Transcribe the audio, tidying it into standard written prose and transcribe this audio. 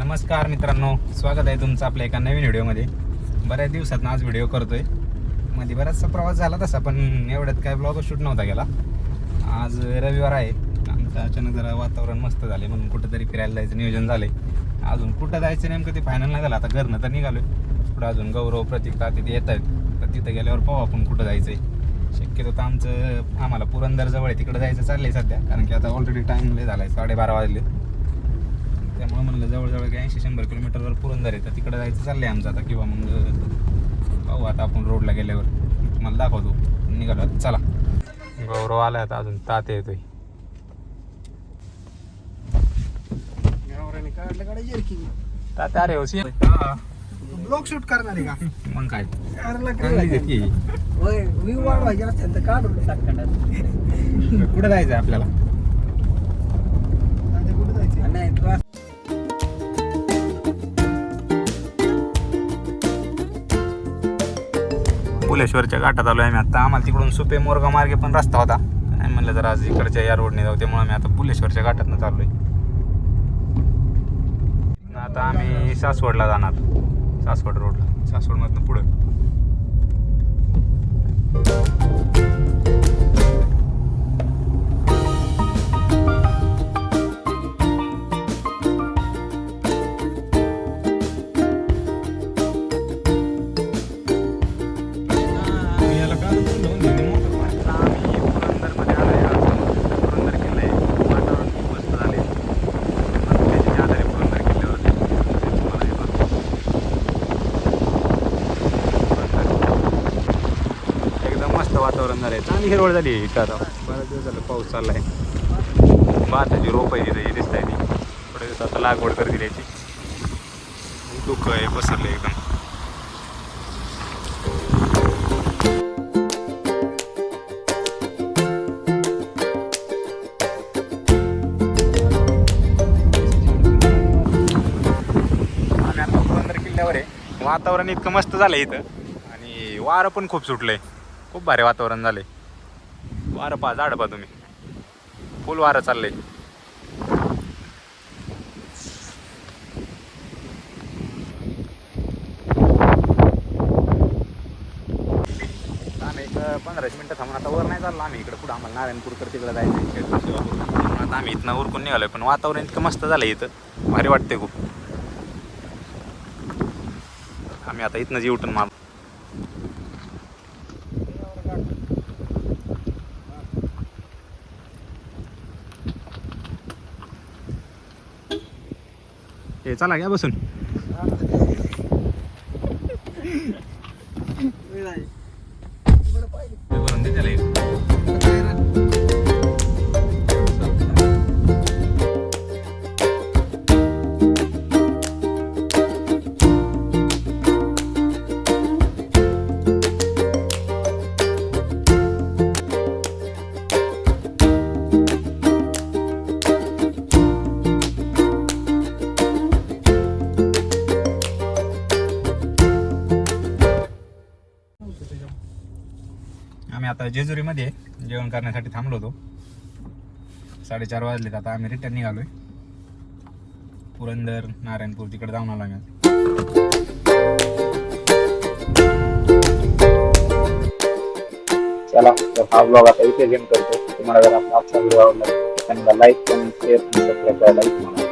नमस्कार मित्रांनो, स्वागत आहे तुमचं आपल्या एका नवीन व्हिडिओमध्ये. बऱ्याच दिवसात आज व्हिडिओ करतोय. मध्ये बराचसा प्रवास झाला तसा, पण एवढ्यात काय ब्लॉग शूट नव्हता गेला. आज रविवार आहे. आमचं अचानक जरा वातावरण मस्त झाले म्हणून कुठंतरी फिरायला जायचं नियोजन झाले. अजून कुठं जायचं नेमकं ते फायनल नाही झालं. आता घरनं तर निघालोय. पुढं अजून गौरव प्रतीक्षा तिथे येत आहेत, तर तिथं गेल्यावर पाहू आपण कुठं जायचंय. शक्यतो तर आम्हाला पुरंदर जवळ आहे, तिकडं जायचं चाललंय सध्या. कारण की आता ऑलरेडी टाइम लय झालाय, 12:30 वाजले. त्यामुळे म्हणलं जवळजवळ 80-100 किलोमीटरवर पुरंदर आहे, तर तिकडं जायचं चाललंय आमचं आता. किंवा मग पाहू आता आपण रोडला गेल्यावर तुम्हाला दाखवतो. निघालो चला. गौरव आलाय आता, अजून तात्या येतोय. तात्या अरे होशी ब्लॉग शूट करणार आहे का? मग काय व्ह्यू वाढवायचे असेल तर काढून कुठं जायचं आपल्याला? कुठे जायचं नाही पुलेश्वरच्या घाटात आलो आहे आम्ही आता. आम्हाला तिकडून सुपे मोरगाव मार्गे पण रस्ता होता, आणि म्हणलं जर आज इकडच्या या रोडने जाऊ, त्यामुळे आम्ही आता पुलेश्वरच्या घाटातनं चाललोय. आता आम्ही सासवडला जाणार, सासवड रोडला, सासवडमधनं पुढं. वातावरण झालंय, चांगली हिरवळ झाली इथं. आता बऱ्याच दिवस झालं पाऊस चाललाय. भाताची रोप आहे तिथे दिसत आहे. ती थोड्या दिवसात आता लागवड करतील याची. दुःख आहे पसरलं एकदम. आम्ही आता पुरंदर किल्ल्यावर आहे. वातावरण इतकं मस्त झालंय इथं, आणि वारं पण खूप सुटलंय. खूप भारी वातावरण झालंय. वारं पहा, झाड पहा तुम्ही, फुल वारं चाललंय. आम्ही एक 15 मिनिटं थांबून आता वर नाही चाललो आम्ही. इकडे पुढे आम्हाला नारायणपूरकर तिकडे जायचं. आता आम्ही इथनं उरकून निघालोय, पण वातावरण इतकं मस्त झालंय इथं, भारी वाटते खूप. आम्ही आता इथनं जी उठून मार हे चला घ्या बसून. आम्ही आता जेजुरीमध्ये जेवण करण्यासाठी थांबलो होतो. 4:30 वाजलेत. आता आम्ही रिटर्न निघालोय. पुरंदर नारायणपूर तिकडे जाऊन आलो आम्ही. चला, तर हा ब्लॉग आता इथे एंड करतो. तुम्हाला जर आपला आजचा व्हिडिओ आवडला तर लाईक, कमेंट, शेअर आणि सबस्क्राईब करायला विसरू नका.